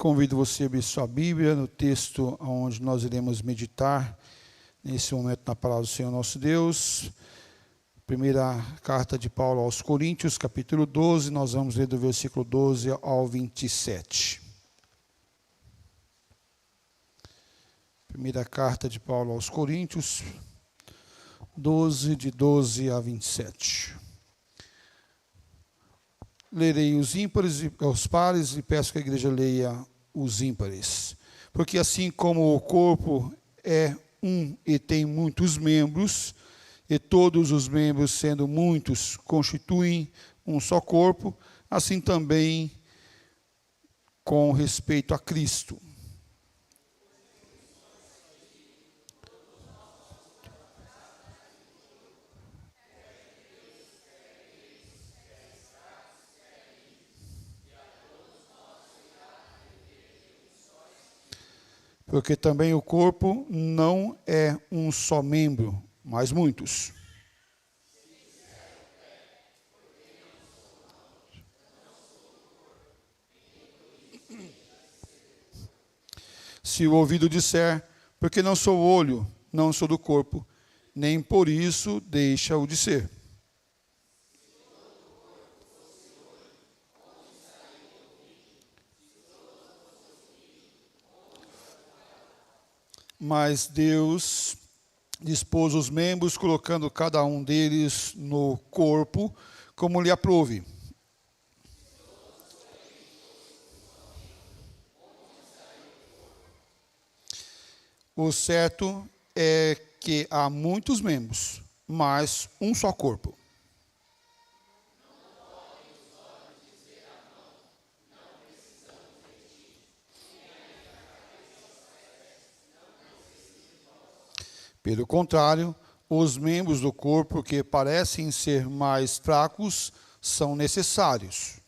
Convido você a abrir sua Bíblia no texto onde nós iremos meditar nesse momento na palavra do Senhor nosso Deus. Primeira carta de Paulo aos Coríntios, capítulo 12, nós vamos ler do versículo 12 ao 27. Primeira carta de Paulo aos Coríntios, 12, de 12 a 27. Lerei os ímpares e os pares e peço que a igreja leia os ímpares. Porque assim como o corpo é um e tem muitos membros, e todos os membros, sendo muitos, constituem um só corpo, assim também com respeito a Cristo. Porque também o corpo não é um só membro, mas muitos. Se o ouvido disser, porque não sou olho, não sou do corpo, nem por isso deixa-o de ser. Mas Deus dispôs os membros, colocando cada um deles no corpo, como lhe aprouve. O certo é que há muitos membros, mas um só corpo. Pelo contrário, os membros do corpo que parecem ser mais fracos são necessários.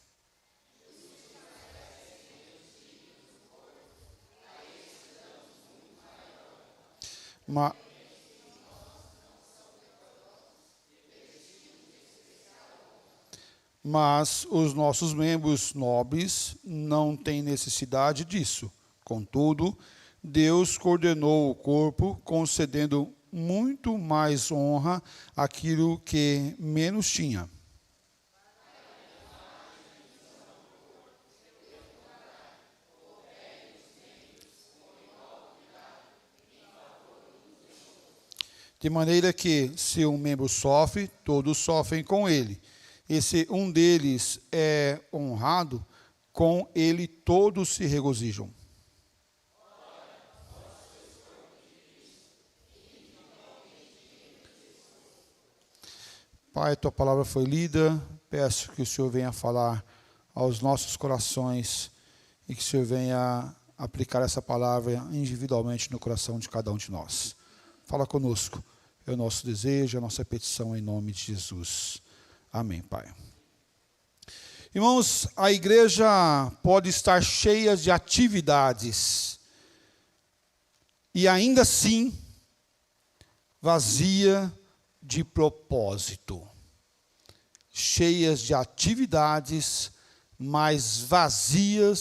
Mas os nossos membros nobres não têm necessidade disso. Contudo, Deus coordenou o corpo, concedendo muito mais honra àquilo que menos tinha. De maneira que, se um membro sofre, todos sofrem com ele. E se um deles é honrado, com ele todos se regozijam. Pai, tua palavra foi lida, peço que o Senhor venha falar aos nossos corações e que o Senhor venha aplicar essa palavra individualmente no coração de cada um de nós. Fala conosco, é o nosso desejo, a nossa petição em nome de Jesus. Amém, Pai. Irmãos, a igreja pode estar cheia de atividades e ainda assim vazia de propósito, cheias de atividades, mas vazia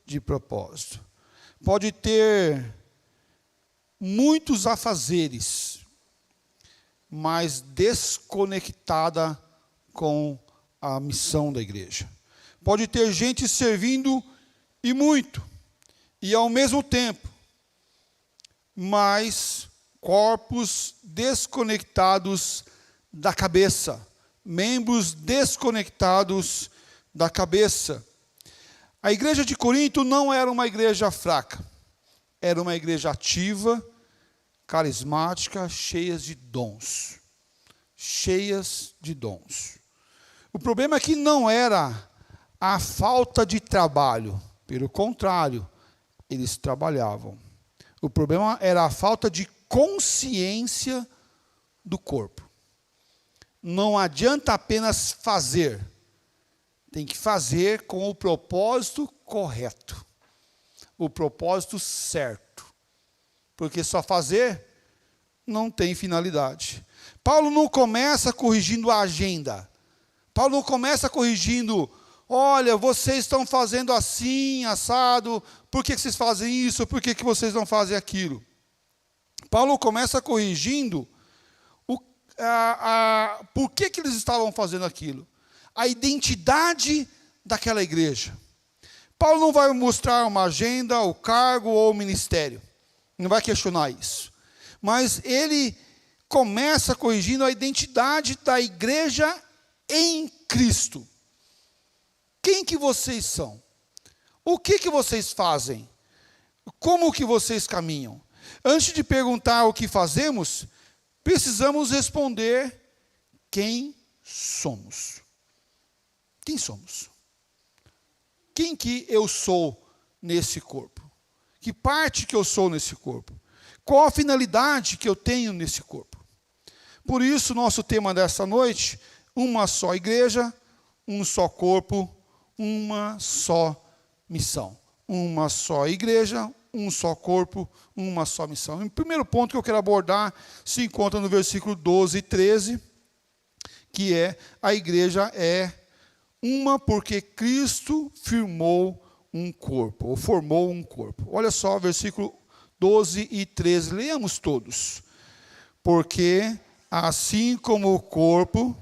de propósito. Pode ter muitos afazeres, mas desconectada com a missão da igreja. Pode ter gente servindo e muito, e ao mesmo tempo, mas corpos desconectados da cabeça, membros desconectados da cabeça. A igreja de Corinto não era uma igreja fraca, era uma igreja ativa, carismática, cheias de dons. Cheias de dons. O problema é que não era a falta de trabalho, pelo contrário, eles trabalhavam. O problema era a falta de consciência do corpo. Não adianta apenas fazer. Tem que fazer com o propósito correto. O propósito certo. Porque só fazer não tem finalidade. Paulo não começa corrigindo a agenda. Paulo não começa corrigindo, olha, vocês estão fazendo assim, assado, por que vocês fazem isso, por que vocês não fazem aquilo? Paulo começa corrigindo por que eles estavam fazendo aquilo, a identidade daquela igreja. Paulo não vai mostrar uma agenda, o cargo ou o ministério, não vai questionar isso, mas ele começa corrigindo a identidade da igreja em Cristo. Quem que vocês são? O que vocês fazem? Como que vocês caminham? Antes de perguntar o que fazemos, precisamos responder quem somos. Quem somos? Quem que eu sou nesse corpo? Que parte que eu sou nesse corpo? Qual a finalidade que eu tenho nesse corpo? Por isso, nosso tema dessa noite, uma só igreja, um só corpo, uma só missão. Uma só igreja, um só corpo, uma só missão. O primeiro ponto que eu quero abordar se encontra no versículo 12 e 13, que é: a igreja é uma porque Cristo firmou um corpo, ou formou um corpo. Olha só, versículo 12 e 13, leamos todos. Porque assim como o corpo...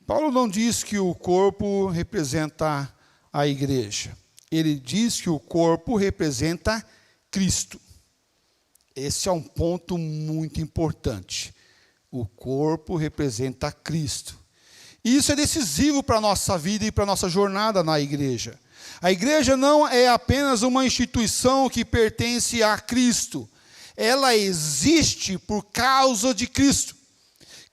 Paulo não diz que o corpo representa a igreja. Ele diz que o corpo representa Cristo. Esse é um ponto muito importante. O corpo representa Cristo. E isso é decisivo para a nossa vida e para a nossa jornada na igreja. A igreja não é apenas uma instituição que pertence a Cristo. Ela existe por causa de Cristo.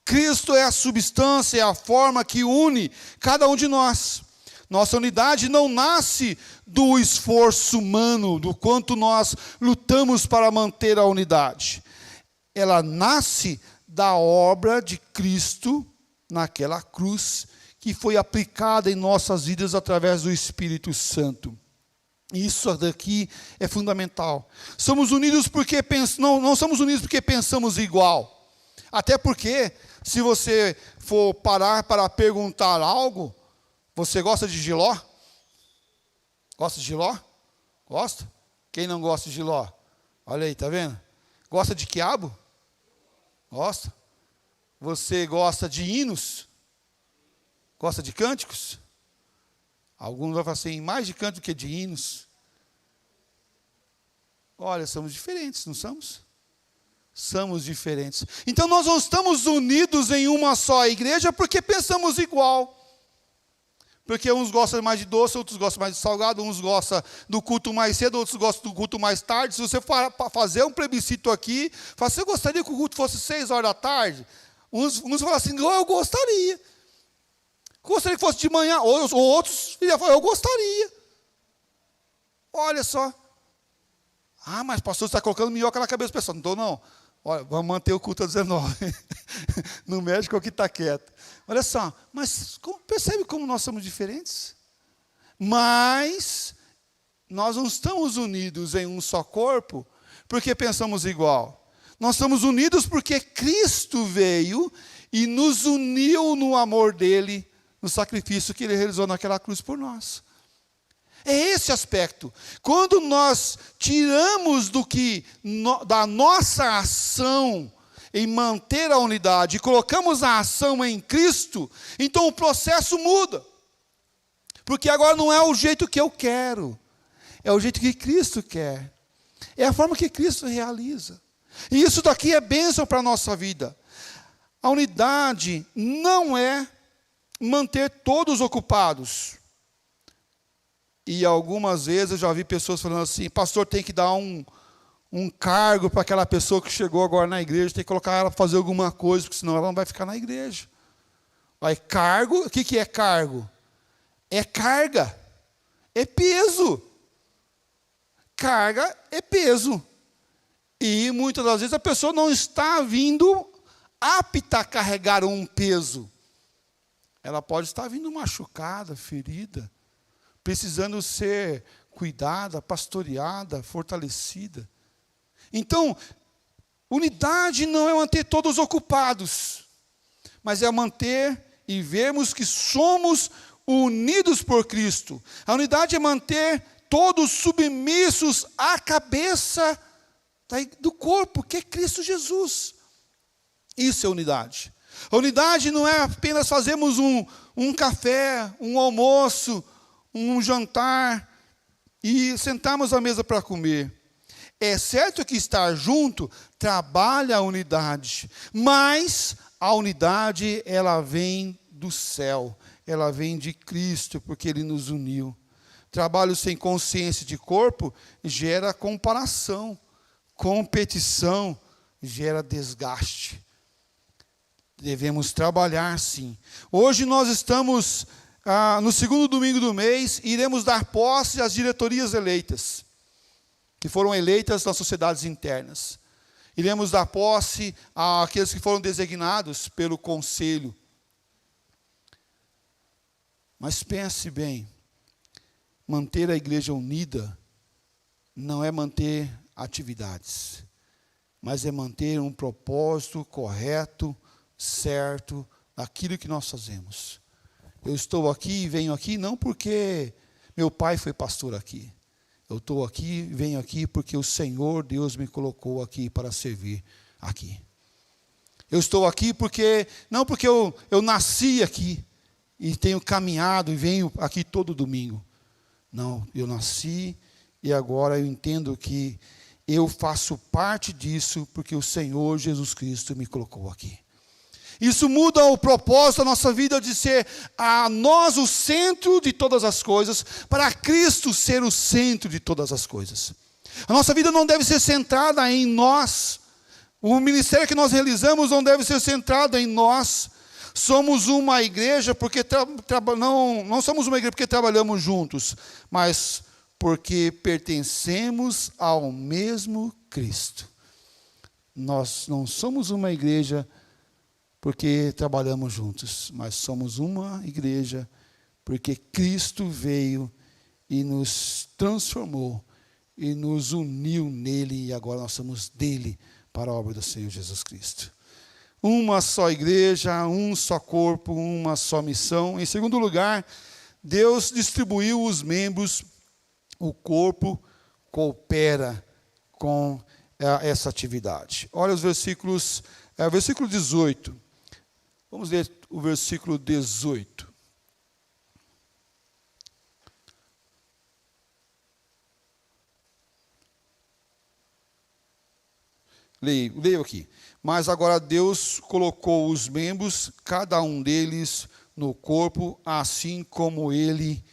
Cristo é a substância, é a forma que une cada um de nós. Nossa unidade não nasce do esforço humano, do quanto nós lutamos para manter a unidade. Ela nasce da obra de Cristo naquela cruz, que foi aplicada em nossas vidas através do Espírito Santo. Isso daqui é fundamental. Somos unidos porque não somos unidos porque pensamos igual. Até porque, se você for parar para perguntar algo, você gosta de jiló? Gosta de jiló? Gosta? Quem não gosta de jiló? Olha aí, tá vendo? Gosta de quiabo? Gosta? Você gosta de hinos? Gosta de cânticos? Alguns vão falar assim, mais de cântico que de hinos. Olha, somos diferentes, não somos? Somos diferentes. Então nós não estamos unidos em uma só igreja porque pensamos igual. Porque uns gostam mais de doce, outros gostam mais de salgado, uns gostam do culto mais cedo, outros gostam do culto mais tarde. Se você for fazer um plebiscito aqui, fala, você gostaria que o culto fosse 6 horas da tarde? Uns falam assim, eu gostaria. Gostaria que fosse de manhã, ou outros falam, eu gostaria. Olha só. Ah, mas pastor, você está colocando minhoca na cabeça do pessoal. Não estou, não. Olha, vamos manter o culto às 19. Não mexe com o que está quieto. Olha só, mas percebe como nós somos diferentes? Mas nós não estamos unidos em um só corpo porque pensamos igual. Nós estamos unidos porque Cristo veio e nos uniu no amor dele, no sacrifício que ele realizou naquela cruz por nós. É esse aspecto. Quando nós tiramos da nossa ação em manter a unidade e colocamos a ação em Cristo, então o processo muda. Porque agora não é o jeito que eu quero, é o jeito que Cristo quer. É a forma que Cristo realiza. E isso daqui é bênção para a nossa vida. A unidade não é manter todos ocupados. E algumas vezes eu já vi pessoas falando assim, pastor, tem que dar um cargo para aquela pessoa que chegou agora na igreja, tem que colocar ela para fazer alguma coisa, porque senão ela não vai ficar na igreja. Aí cargo, o que é cargo? É carga, é peso. carga é peso. E muitas das vezes a pessoa não está vindo apta a carregar um peso. Ela pode estar vindo machucada, ferida, precisando ser cuidada, pastoreada, fortalecida. Então, unidade não é manter todos ocupados, mas é manter e vermos que somos unidos por Cristo. A unidade é manter todos submissos à cabeça do corpo, que é Cristo Jesus. Isso é unidade. A unidade não é apenas fazermos um café, um almoço, um jantar e sentarmos à mesa para comer. É certo que estar junto trabalha a unidade, mas a unidade, ela vem do céu, ela vem de Cristo, porque Ele nos uniu. Trabalho sem consciência de corpo gera comparação, competição, gera desgaste. Devemos trabalhar, sim. Hoje nós estamos no segundo domingo do mês, iremos dar posse às diretorias eleitas, que foram eleitas nas sociedades internas. Iremos dar posse àqueles que foram designados pelo conselho. Mas pense bem, manter a igreja unida não é manter atividades, mas é manter um propósito correto, certo, daquilo que nós fazemos. Eu estou aqui e venho aqui não porque meu pai foi pastor aqui. Eu estou aqui, venho aqui porque o Senhor Deus me colocou aqui para servir aqui. Eu estou aqui não porque eu nasci aqui e tenho caminhado e venho aqui todo domingo. Não, eu nasci e agora eu entendo que eu faço parte disso porque o Senhor Jesus Cristo me colocou aqui. Isso muda o propósito da nossa vida de ser a nós o centro de todas as coisas, para Cristo ser o centro de todas as coisas. A nossa vida não deve ser centrada em nós. O ministério que nós realizamos não deve ser centrado em nós. Somos uma igreja porque não somos uma igreja porque trabalhamos juntos, mas porque pertencemos ao mesmo Cristo. Nós não somos uma igreja porque trabalhamos juntos, mas somos uma igreja porque Cristo veio e nos transformou e nos uniu nele, e agora nós somos dele para a obra do Senhor Jesus Cristo. Uma só igreja, um só corpo, uma só missão. Em segundo lugar, Deus distribuiu os membros, o corpo coopera com essa atividade. Olha os versículos, versículo 18. Vamos ler o versículo 18. Leio aqui. Mas agora Deus colocou os membros, cada um deles, no corpo, assim como Ele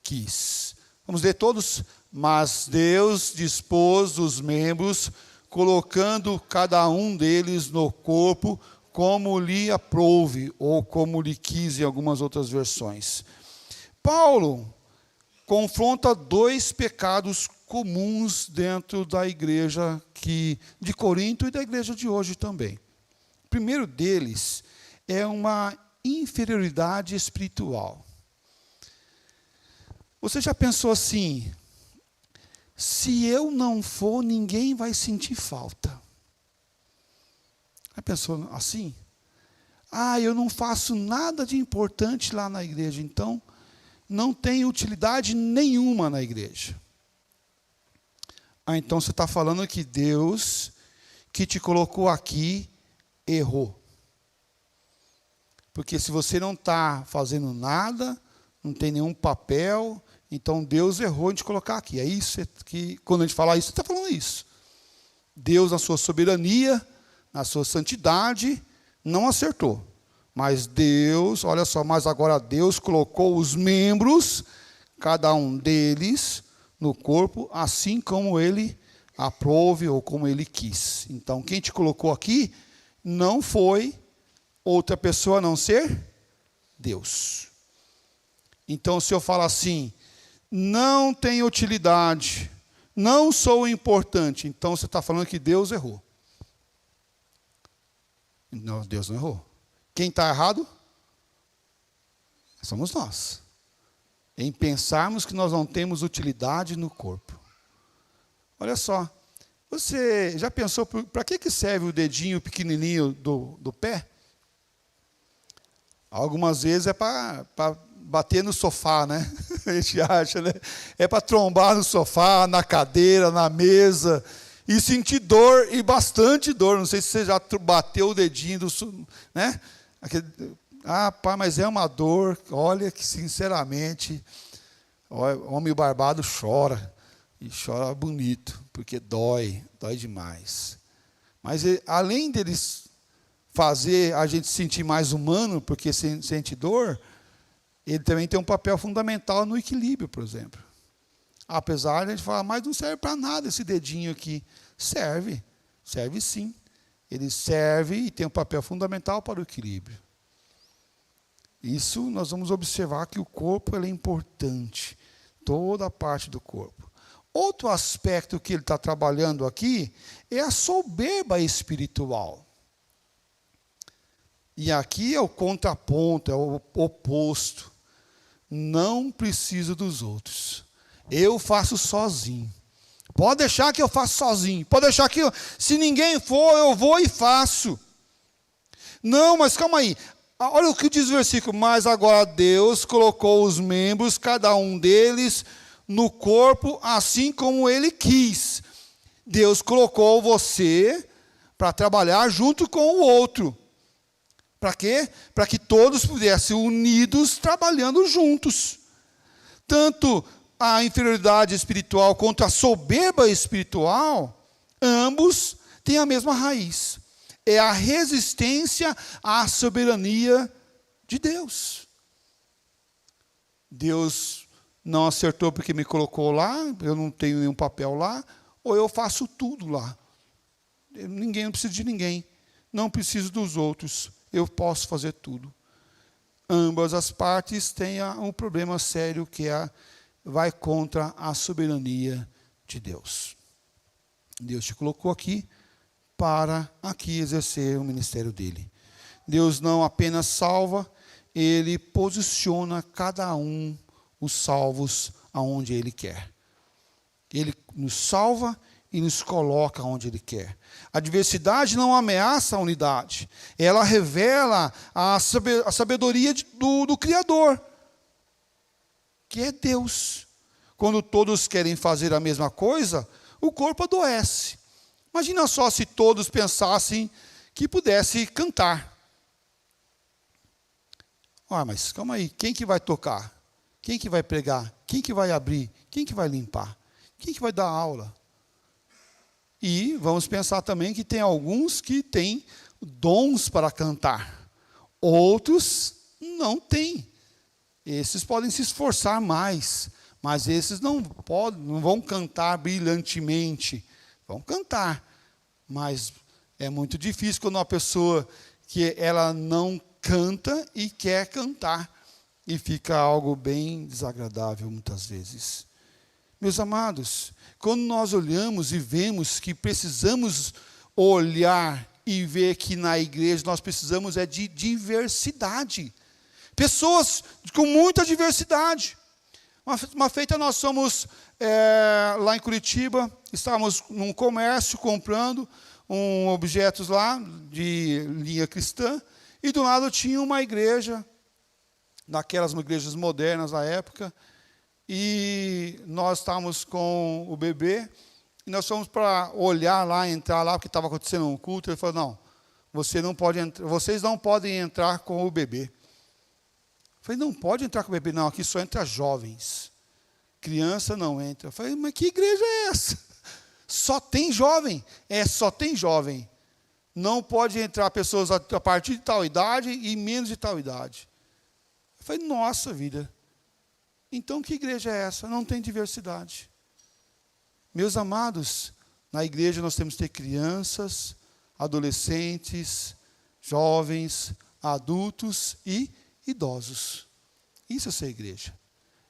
quis. Vamos ler todos? Mas Deus dispôs os membros, colocando cada um deles no corpo, como lhe aprouve, ou como lhe quis em algumas outras versões. Paulo confronta dois pecados comuns dentro da igreja de Corinto e da igreja de hoje também. O primeiro deles é uma inferioridade espiritual. Você já pensou assim, se eu não for, ninguém vai sentir falta? Já pensou assim? Eu não faço nada de importante lá na igreja, então não tem utilidade nenhuma na igreja. Então você está falando que Deus, que te colocou aqui, errou. Porque se você não está fazendo nada, não tem nenhum papel, então Deus errou em te colocar aqui. É isso que, quando a gente fala isso, você está falando isso. Deus, na sua soberania, na sua santidade, não acertou. Mas Deus, olha só, mas agora Deus colocou os membros, cada um deles, no corpo, assim como Ele aprouve ou como Ele quis. Então, quem te colocou aqui não foi outra pessoa a não ser Deus. Então, se eu falar assim, não tem utilidade, não sou importante. Então você está falando que Deus errou. Não, Deus não errou. Quem está errado? Somos nós. Em pensarmos que nós não temos utilidade no corpo. Olha só. Você já pensou para que serve o dedinho pequenininho do pé? Algumas vezes é para bater no sofá, né? A gente acha, né? É para trombar no sofá, na cadeira, na mesa, e sentir dor, e bastante dor. Não sei se você já bateu o dedinho, né? Pai, mas é uma dor. Olha que, sinceramente, o homem barbado chora. E chora bonito, porque dói demais. Mas além deles fazer a gente se sentir mais humano, porque sente dor, ele também tem um papel fundamental no equilíbrio, por exemplo. Apesar de a gente falar, mas não serve para nada esse dedinho aqui. Serve sim. Ele serve e tem um papel fundamental para o equilíbrio. Isso nós vamos observar que o corpo ele é importante, toda a parte do corpo. Outro aspecto que ele está trabalhando aqui é a soberba espiritual. E aqui é o contraponto, é o oposto. Não preciso dos outros. Eu faço sozinho. Pode deixar que eu faço sozinho. Pode deixar que se ninguém for, eu vou e faço. Não, mas calma aí. Olha o que diz o versículo. Mas agora Deus colocou os membros, cada um deles, no corpo, assim como Ele quis. Deus colocou você para trabalhar junto com o outro. Para quê? Para que todos pudessem unidos trabalhando juntos. Tanto a inferioridade espiritual quanto a soberba espiritual, ambos têm a mesma raiz. É a resistência à soberania de Deus. Deus não acertou porque me colocou lá, eu não tenho nenhum papel lá, ou eu faço tudo lá. Não preciso de ninguém, não preciso dos outros, eu posso fazer tudo. Ambas as partes têm um problema sério que vai contra a soberania de Deus. Deus te colocou aqui para aqui exercer o ministério dele. Deus não apenas salva, ele posiciona cada um os salvos aonde Ele quer. Ele nos salva e nos coloca onde Ele quer. A diversidade não ameaça a unidade. Ela revela a sabedoria do Criador, que é Deus. Quando todos querem fazer a mesma coisa, o corpo adoece. Imagina só se todos pensassem que pudesse cantar. Mas calma aí, quem que vai tocar? Quem que vai pregar? Quem que vai abrir? Quem que vai limpar? Quem que vai dar aula? E vamos pensar também que tem alguns que têm dons para cantar. Outros não têm. Esses podem se esforçar mais, mas esses não vão cantar brilhantemente. Vão cantar, mas é muito difícil quando uma pessoa que ela não canta e quer cantar. E fica algo bem desagradável muitas vezes. Meus amados, quando nós olhamos e vemos que precisamos olhar e ver que na igreja nós precisamos de diversidade. Pessoas com muita diversidade. Uma feita nós somos lá em Curitiba, estávamos num comércio comprando objetos lá de linha cristã, e do lado tinha uma igreja, daquelas igrejas modernas da época, e nós estávamos com o bebê, e nós fomos para olhar lá, entrar lá, porque estava acontecendo um culto. Ele falou, não, vocês não podem entrar com o bebê. Eu falei, não pode entrar com o bebê? Não, aqui só entra jovens. Criança não entra. Eu falei, mas que igreja é essa? Só tem jovem. Só tem jovem. Não pode entrar pessoas a partir de tal idade e menos de tal idade. Eu falei, nossa vida, então que igreja é essa? Não tem diversidade. Meus amados, na igreja nós temos que ter crianças, adolescentes, jovens, adultos e idosos. Isso é ser igreja.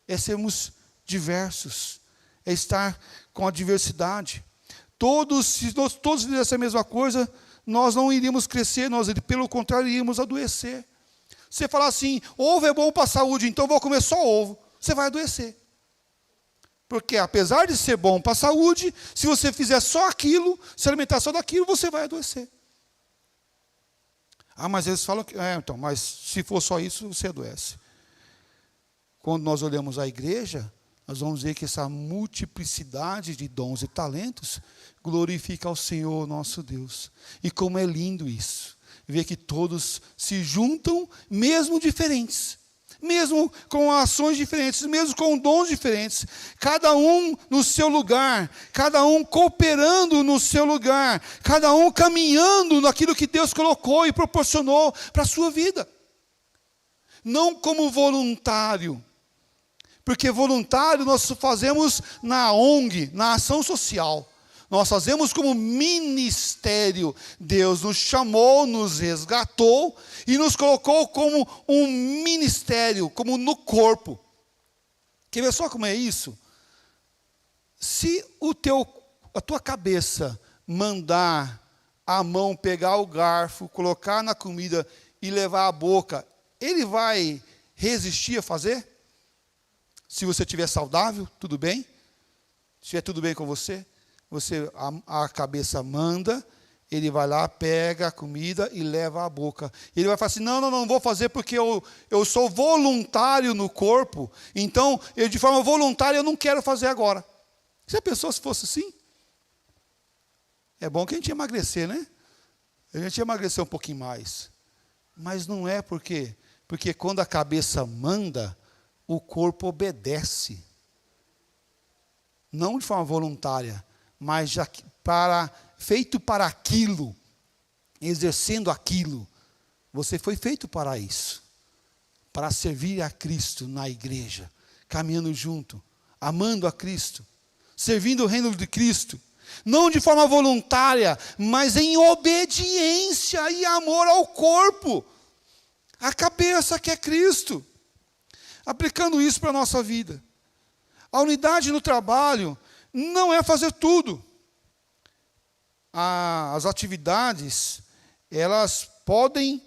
É sermos diversos. é estar com a diversidade. Se nós todos fizéssemos a mesma coisa, nós não iríamos crescer, nós, pelo contrário, iríamos adoecer. Você falar assim, ovo é bom para a saúde, então vou comer só ovo, você vai adoecer. Porque apesar de ser bom para a saúde, se você fizer só aquilo, se alimentar só daquilo, você vai adoecer. Mas eles falam que, mas se for só isso, você adoece. Quando nós olhamos a igreja, nós vamos ver que essa multiplicidade de dons e talentos glorifica ao Senhor nosso Deus. E como é lindo isso, ver que todos se juntam, mesmo diferentes, mesmo com ações diferentes, mesmo com dons diferentes, cada um no seu lugar, cada um cooperando no seu lugar, cada um caminhando naquilo que Deus colocou e proporcionou para a sua vida. Não como voluntário, porque voluntário nós fazemos na ONG, na ação social. Nós fazemos como ministério. Deus nos chamou, nos resgatou e nos colocou como um ministério, como no corpo. Quer ver só como é isso? Se a tua cabeça mandar a mão pegar o garfo, colocar na comida e levar à boca, ele vai resistir a fazer? Se você estiver saudável, tudo bem? Se estiver tudo bem com você, a cabeça manda, ele vai lá, pega a comida e leva à boca. Ele vai falar assim, não vou fazer porque eu sou voluntário no corpo, então, de forma voluntária, eu não quero fazer agora. Já pensou se fosse assim? É bom que a gente ia emagrecer, né? A gente ia emagrecer um pouquinho mais. Mas não é porque quando a cabeça manda, o corpo obedece. Não de forma voluntária, mas já feito para aquilo, exercendo aquilo. Você foi feito para isso, para servir a Cristo na igreja, caminhando junto, amando a Cristo, servindo o reino de Cristo, não de forma voluntária, mas em obediência e amor ao corpo, a cabeça que é Cristo. Aplicando isso para a nossa vida. A unidade no trabalho não é fazer tudo. As atividades, elas podem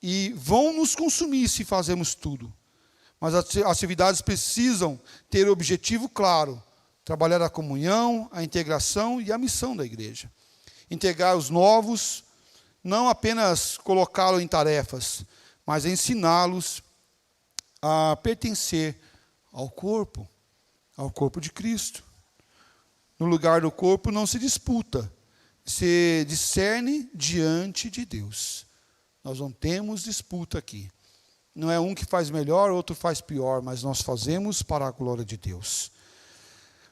e vão nos consumir se fazermos tudo. Mas as atividades precisam ter o objetivo claro. Trabalhar a comunhão, a integração e a missão da igreja. Integrar os novos, não apenas colocá-los em tarefas, mas ensiná-los a pertencer ao corpo de Cristo. No lugar do corpo não se disputa, se discerne diante de Deus. Nós não temos disputa aqui. Não é um que faz melhor, outro faz pior, mas nós fazemos para a glória de Deus.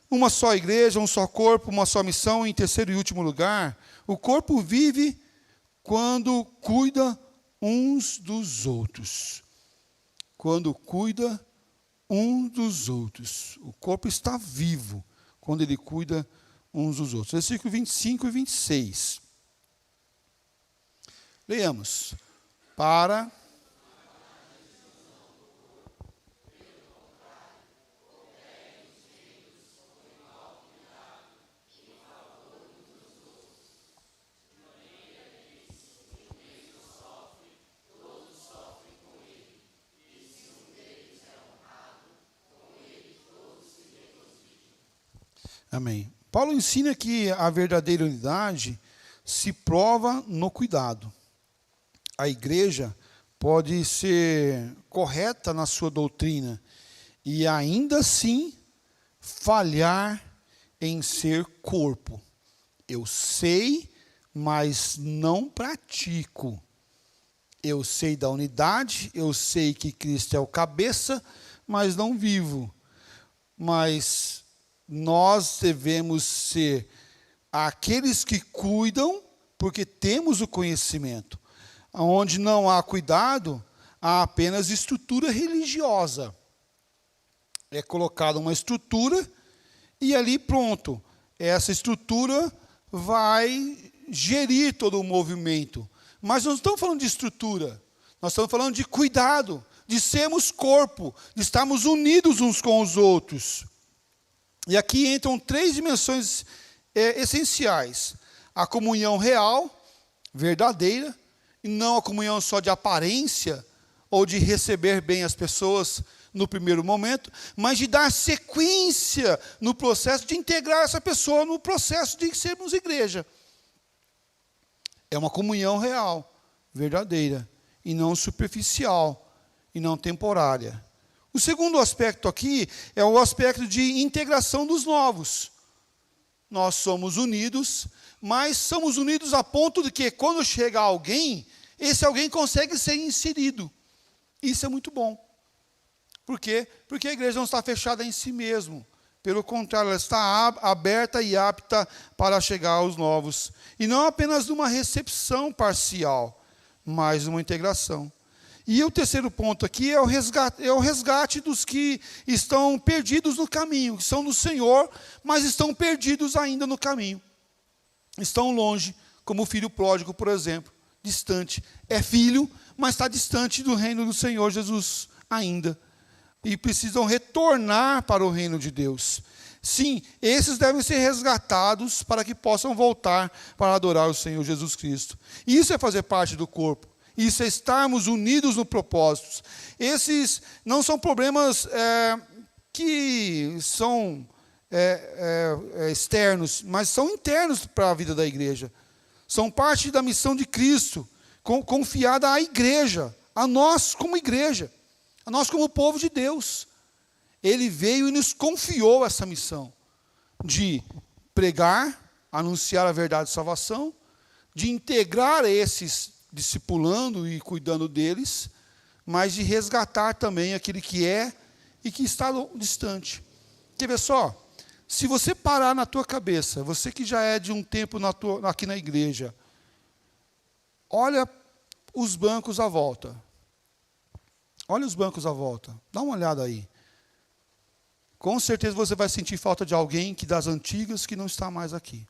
Uma só igreja, um só corpo, uma só missão. Em terceiro e último lugar, o corpo vive quando cuida uns dos outros. Quando cuida um dos outros. O corpo está vivo quando ele cuida uns dos outros. Versículo 25 e 26. Leamos. Para Amém. Paulo ensina que a verdadeira unidade se prova no cuidado. A igreja pode ser correta na sua doutrina e ainda assim falhar em ser corpo. Eu sei, mas não pratico. Eu sei da unidade, eu sei que Cristo é o cabeça, mas não vivo. Mas nós devemos ser aqueles que cuidam, porque temos o conhecimento. Onde não há cuidado, há apenas estrutura religiosa. É colocada uma estrutura e ali pronto. Essa estrutura vai gerir todo o movimento. Mas não estamos falando de estrutura, nós estamos falando de cuidado, de sermos corpo, de estarmos unidos uns com os outros. E aqui entram 3 dimensões essenciais: a comunhão real, verdadeira, e não a comunhão só de aparência, ou de receber bem as pessoas no primeiro momento, mas de dar sequência no processo de integrar essa pessoa no processo de sermos igreja. É uma comunhão real, verdadeira, e não superficial, e não temporária. O segundo aspecto aqui é o aspecto de integração dos novos. Nós somos unidos, mas somos unidos a ponto de que quando chega alguém, esse alguém consegue ser inserido. Isso é muito bom. Por quê? Porque a igreja não está fechada em si mesmo. Pelo contrário, ela está aberta e apta para chegar aos novos. E não apenas numa recepção parcial, mas numa integração. E o terceiro ponto aqui é o resgate dos que estão perdidos no caminho, que são do Senhor, mas estão perdidos ainda no caminho. Estão longe, como o filho pródigo, por exemplo, distante. É filho, mas está distante do reino do Senhor Jesus ainda. E precisam retornar para o reino de Deus. Sim, esses devem ser resgatados para que possam voltar para adorar o Senhor Jesus Cristo. Isso é fazer parte do corpo. Isso é estarmos unidos no propósito. Esses não são problemas que são externos, mas são internos para a vida da igreja. São parte da missão de Cristo, confiada à igreja, a nós como igreja, a nós como povo de Deus. Ele veio e nos confiou essa missão de pregar, anunciar a verdade de salvação, de integrar esses discipulando e cuidando deles, mas de resgatar também aquele que é e que está distante. Quer ver só? Se você parar na tua cabeça, você que já é de um tempo aqui na igreja, olha os bancos à volta. Olha os bancos à volta. Dá uma olhada aí. Com certeza você vai sentir falta de alguém das antigas que não está mais aqui.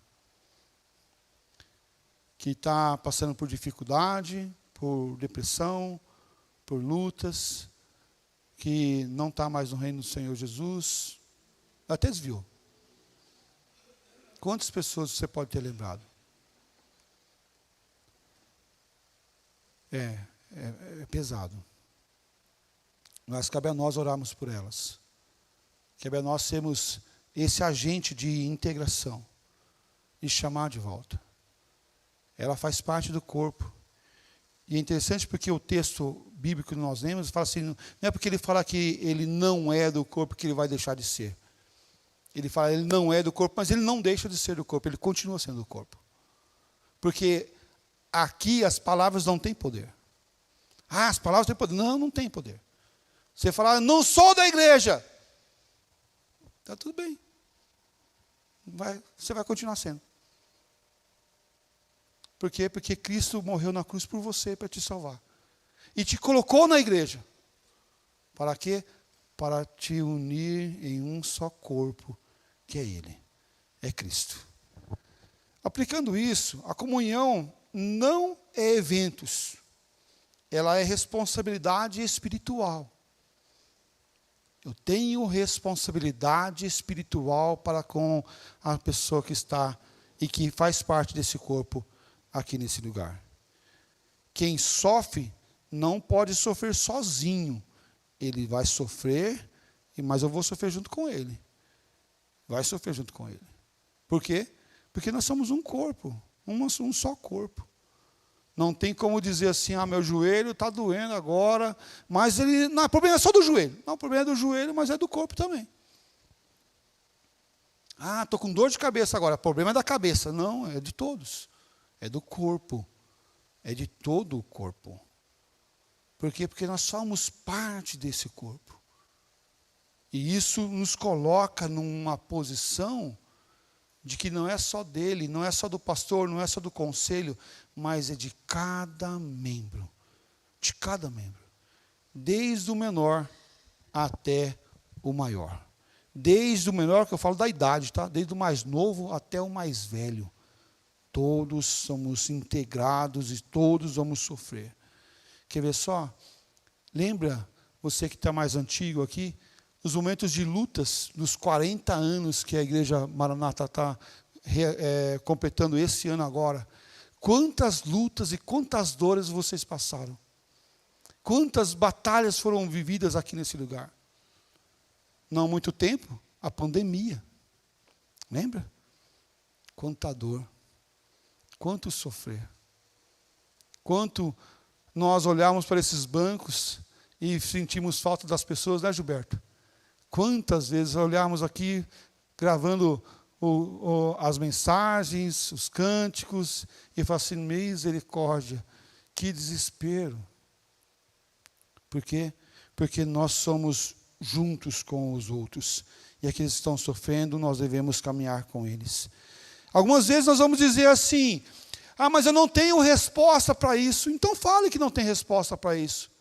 Que está passando por dificuldade, por depressão, por lutas, que não está mais no reino do Senhor Jesus, até desviou. Quantas pessoas você pode ter lembrado? É pesado. Mas cabe a nós orarmos por elas. Cabe a nós sermos esse agente de integração e chamar de volta. Ela faz parte do corpo. E é interessante porque o texto bíblico que nós lemos fala assim, não é porque ele fala que ele não é do corpo que ele vai deixar de ser. Ele fala, ele não é do corpo, mas ele não deixa de ser do corpo, ele continua sendo do corpo. Porque aqui as palavras não têm poder. Ah, as palavras têm poder. Não, não tem poder. Você falar, não sou da igreja. Está tudo bem. Você vai continuar sendo. Por quê? Porque Cristo morreu na cruz por você, para te salvar. E te colocou na igreja. Para quê? Para te unir em um só corpo, que é Ele. É Cristo. Aplicando isso, a comunhão não é eventos. Ela é responsabilidade espiritual. Eu tenho responsabilidade espiritual para com a pessoa que está e que faz parte desse corpo aqui nesse lugar. Quem sofre não pode sofrer sozinho. Ele vai sofrer, mas eu vou sofrer junto com ele. Vai sofrer junto com ele. Por quê? Porque nós somos um corpo, um só corpo. Não tem como dizer assim, meu joelho está doendo agora, mas não, o problema é só do joelho. Não, o problema é do joelho, mas é do corpo também. Estou com dor de cabeça agora, o problema é da cabeça. Não, é de todos. É do corpo. É de todo o corpo. Por quê? Porque nós somos parte desse corpo. E isso nos coloca numa posição de que não é só dele, não é só do pastor, não é só do conselho, mas é de cada membro. De cada membro. Desde o menor até o maior. Desde o menor, que eu falo da idade, tá? Desde o mais novo até o mais velho. Todos somos integrados e todos vamos sofrer. Quer ver só? Lembra, você que está mais antigo aqui, nos momentos de lutas, nos 40 anos que a Igreja Maranata está completando esse ano agora, quantas lutas e quantas dores vocês passaram? Quantas batalhas foram vividas aqui nesse lugar? Não há muito tempo, a pandemia. Lembra? Quanta dor, quanto sofrer. Quanto nós olhamos para esses bancos e sentimos falta das pessoas, né, Gilberto? Quantas vezes olhamos aqui, gravando as mensagens, os cânticos, e falamos assim, misericórdia, que desespero. Por quê? Porque nós somos juntos com os outros. E aqueles que estão sofrendo, nós devemos caminhar com eles. Algumas vezes nós vamos dizer assim, mas eu não tenho resposta para isso. Então fale que não tem resposta para isso.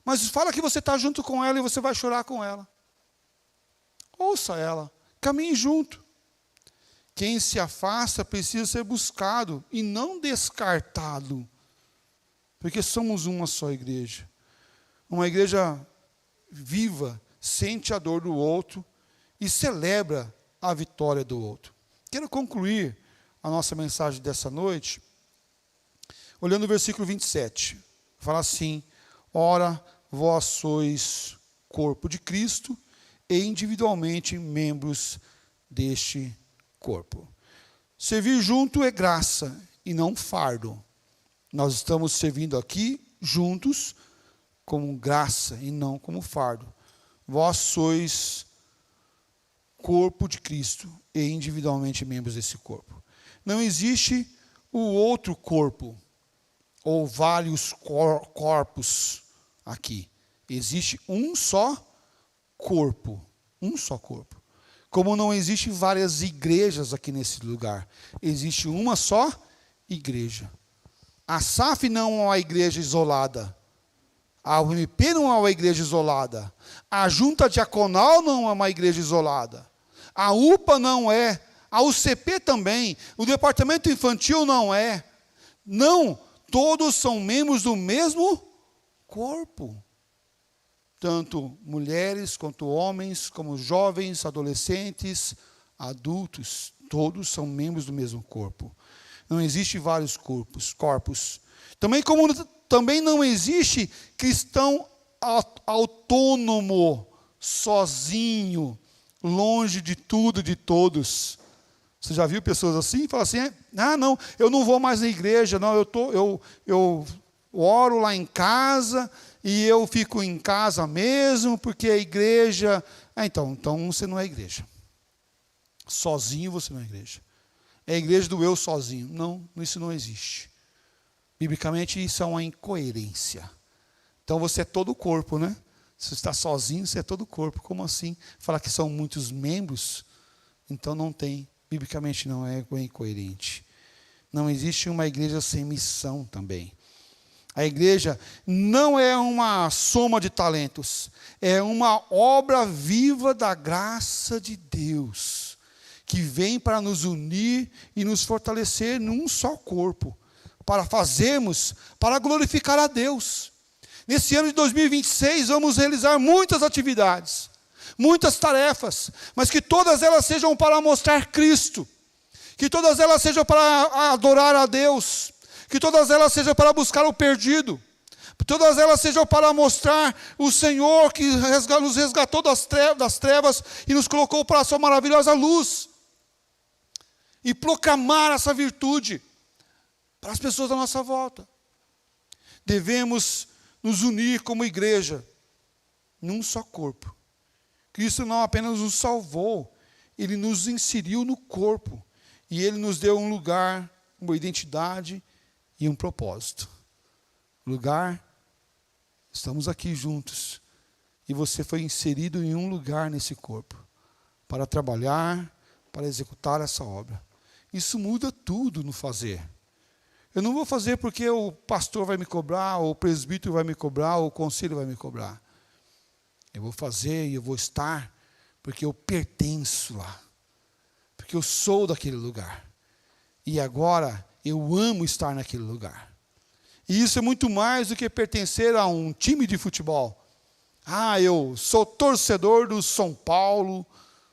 Mas fala que você está junto com ela e você vai chorar com ela. Ouça ela, caminhe junto. Quem se afasta precisa ser buscado e não descartado. Porque somos uma só igreja. Uma igreja viva, sente a dor do outro e celebra a vitória do outro. Quero concluir a nossa mensagem dessa noite, olhando o versículo 27. Fala assim, ora, vós sois corpo de Cristo e individualmente membros deste corpo. Servir junto é graça e não fardo. Nós estamos servindo aqui juntos como graça e não como fardo. Vós sois corpo de Cristo e individualmente membros desse corpo. Não existe o outro corpo, ou vários corpos aqui. Existe um só corpo. Um só corpo. Como não existe várias igrejas aqui nesse lugar. Existe uma só igreja. A SAF não é uma igreja isolada. A UMP não é uma igreja isolada. A junta diaconal não é uma igreja isolada. A UPA não é. A UCP também. O departamento infantil não é. Não, todos são membros do mesmo corpo. Tanto mulheres, quanto homens, como jovens, adolescentes, adultos. Todos são membros do mesmo corpo. Não existe vários corpos. Também não existe cristão autônomo, sozinho, longe de tudo e de todos. Você já viu pessoas assim? Fala assim, não, eu não vou mais na igreja, não, eu oro lá em casa e eu fico em casa mesmo, porque a igreja... Então você não é igreja. Sozinho você não é igreja. É a igreja do eu sozinho. Não, isso não existe. Biblicamente, isso é uma incoerência. Então, você é todo o corpo, né? Se você está sozinho, você é todo o corpo. Como assim? Falar que são muitos membros? Então, não tem. Biblicamente, não é incoerente. Não existe uma igreja sem missão também. A igreja não é uma soma de talentos. É uma obra viva da graça de Deus, que vem para nos unir e nos fortalecer num só corpo. Para glorificar a Deus. Nesse ano de 2026, vamos realizar muitas atividades, muitas tarefas, mas que todas elas sejam para mostrar Cristo, que todas elas sejam para adorar a Deus, que todas elas sejam para buscar o perdido, todas elas sejam para mostrar o Senhor que nos resgatou das trevas e nos colocou para a sua maravilhosa luz, e proclamar essa virtude para as pessoas à nossa volta. Devemos nos unir como igreja, num só corpo. Cristo não apenas nos salvou, Ele nos inseriu no corpo, e Ele nos deu um lugar, uma identidade e um propósito. Lugar, estamos aqui juntos, e você foi inserido em um lugar nesse corpo, para trabalhar, para executar essa obra. Isso muda tudo no fazer. Eu não vou fazer porque o pastor vai me cobrar, ou o presbítero vai me cobrar, ou o conselho vai me cobrar. Eu vou fazer e eu vou estar porque eu pertenço lá. Porque eu sou daquele lugar. E agora eu amo estar naquele lugar. E isso é muito mais do que pertencer a um time de futebol. Eu sou torcedor do São Paulo,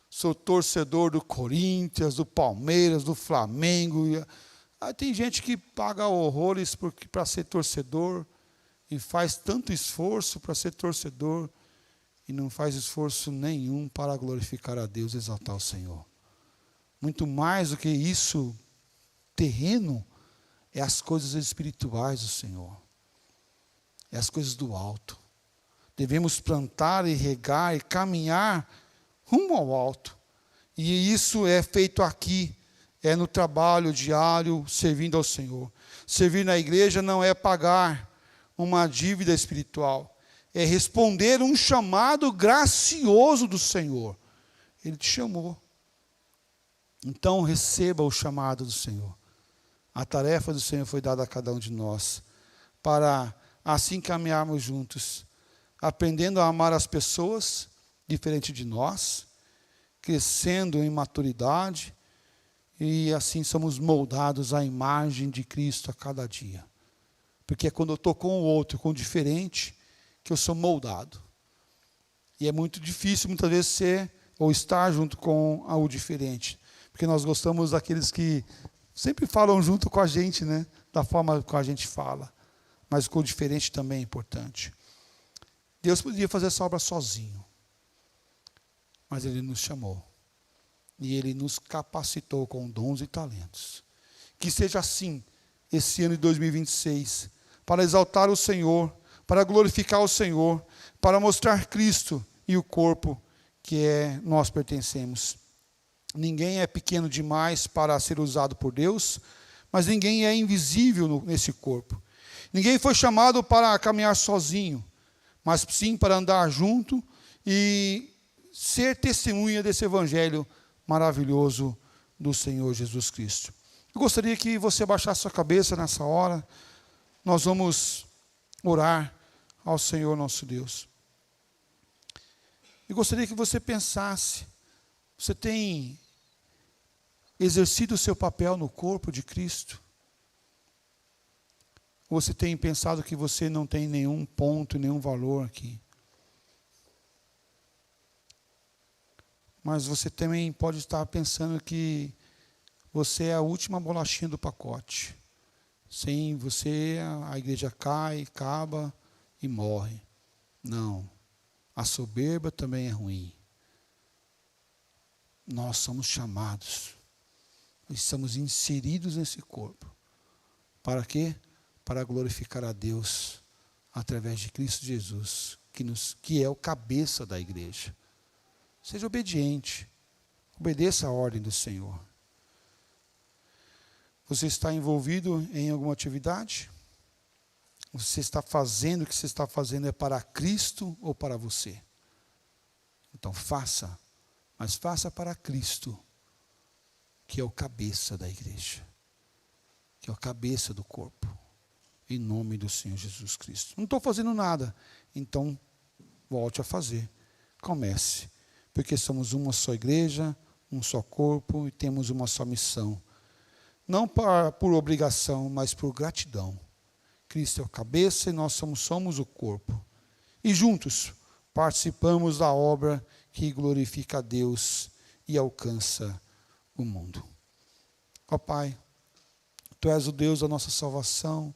sou torcedor do Corinthians, do Palmeiras, do Flamengo. Tem gente que paga horrores para ser torcedor e faz tanto esforço para ser torcedor e não faz esforço nenhum para glorificar a Deus, exaltar o Senhor. Muito mais do que isso, terreno, é as coisas espirituais do Senhor. É as coisas do alto. Devemos plantar e regar e caminhar rumo ao alto. E isso é feito aqui, é no trabalho diário, servindo ao Senhor. Servir na igreja não é pagar uma dívida espiritual, é responder um chamado gracioso do Senhor. Ele te chamou. Então receba o chamado do Senhor. A tarefa do Senhor foi dada a cada um de nós, para assim caminharmos juntos, aprendendo a amar as pessoas, diferente de nós, crescendo em maturidade, e assim somos moldados à imagem de Cristo a cada dia. Porque é quando eu estou com o outro, com o diferente, que eu sou moldado. E é muito difícil, muitas vezes, ser ou estar junto com o diferente. Porque nós gostamos daqueles que sempre falam junto com a gente, né? Da forma que a gente fala. Mas com o diferente também é importante. Deus podia fazer essa obra sozinho. Mas Ele nos chamou. E Ele nos capacitou com dons e talentos. Que seja assim, esse ano de 2026, para exaltar o Senhor, para glorificar o Senhor, para mostrar Cristo e o corpo que nós pertencemos. Ninguém é pequeno demais para ser usado por Deus, mas ninguém é invisível nesse corpo. Ninguém foi chamado para caminhar sozinho, mas sim para andar junto e ser testemunha desse evangelho maravilhoso do Senhor Jesus Cristo. Eu gostaria que você abaixasse sua cabeça nessa hora. Nós vamos orar ao Senhor nosso Deus. Eu gostaria que você pensasse, você tem exercido o seu papel no corpo de Cristo? Ou você tem pensado que você não tem nenhum ponto, nenhum valor aqui? Mas você também pode estar pensando que você é a última bolachinha do pacote. Sem você, a igreja cai, acaba e morre. Não. A soberba também é ruim. Nós somos chamados. Estamos inseridos nesse corpo. Para quê? Para glorificar a Deus através de Cristo Jesus, que é o cabeça da igreja. Seja obediente. Obedeça a ordem do Senhor. Você está envolvido em alguma atividade? Você está fazendo o que você está fazendo é para Cristo ou para você? Então faça, mas faça para Cristo, que é o cabeça da igreja, que é o cabeça do corpo, em nome do Senhor Jesus Cristo. Não estou fazendo nada, então volte a fazer, comece, porque somos uma só igreja, um só corpo e temos uma só missão. Não por obrigação, mas por gratidão. Cristo é o cabeça e nós somos o corpo. E juntos participamos da obra que glorifica a Deus e alcança o mundo. Ó Pai, Tu és o Deus da nossa salvação.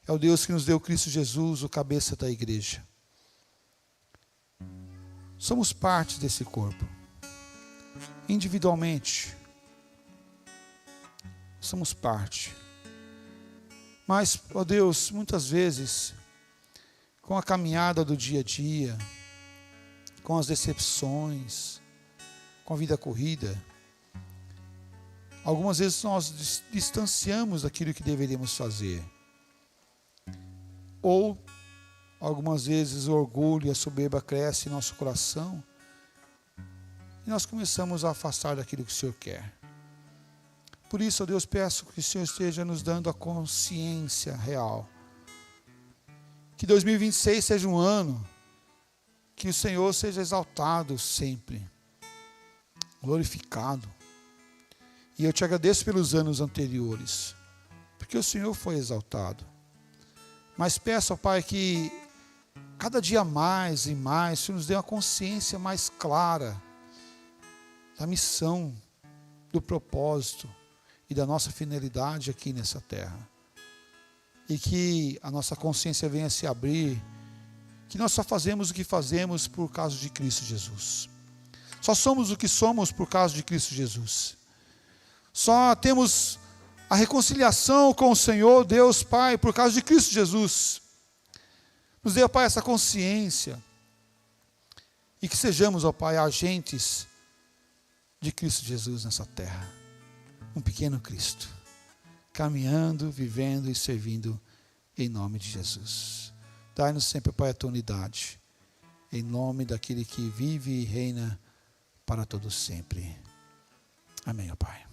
É o Deus que nos deu Cristo Jesus, o cabeça da igreja. Somos parte desse corpo. Individualmente. Somos parte. Mas, ó Deus, muitas vezes, com a caminhada do dia a dia, com as decepções, com a vida corrida, algumas vezes nós distanciamos daquilo que deveríamos fazer. Ou, algumas vezes, o orgulho e a soberba crescem em nosso coração e nós começamos a afastar daquilo que o Senhor quer. Por isso, ó Deus, peço que o Senhor esteja nos dando a consciência real. Que 2026 seja um ano que o Senhor seja exaltado sempre, glorificado. E eu te agradeço pelos anos anteriores, porque o Senhor foi exaltado. Mas peço, ó Pai, que cada dia mais e mais, o Senhor nos dê uma consciência mais clara da missão, do propósito e da nossa finalidade aqui nessa terra. E que a nossa consciência venha se abrir, que nós só fazemos o que fazemos por causa de Cristo Jesus. Só somos o que somos por causa de Cristo Jesus. Só temos a reconciliação com o Senhor, Deus Pai, por causa de Cristo Jesus. Nos dê, ó Pai, essa consciência. E que sejamos, ó Pai, agentes de Cristo Jesus nessa terra. Um pequeno Cristo, caminhando, vivendo e servindo em nome de Jesus. Dai-nos sempre, Pai, a tua unidade, em nome daquele que vive e reina para todos sempre. Amém, ó Pai.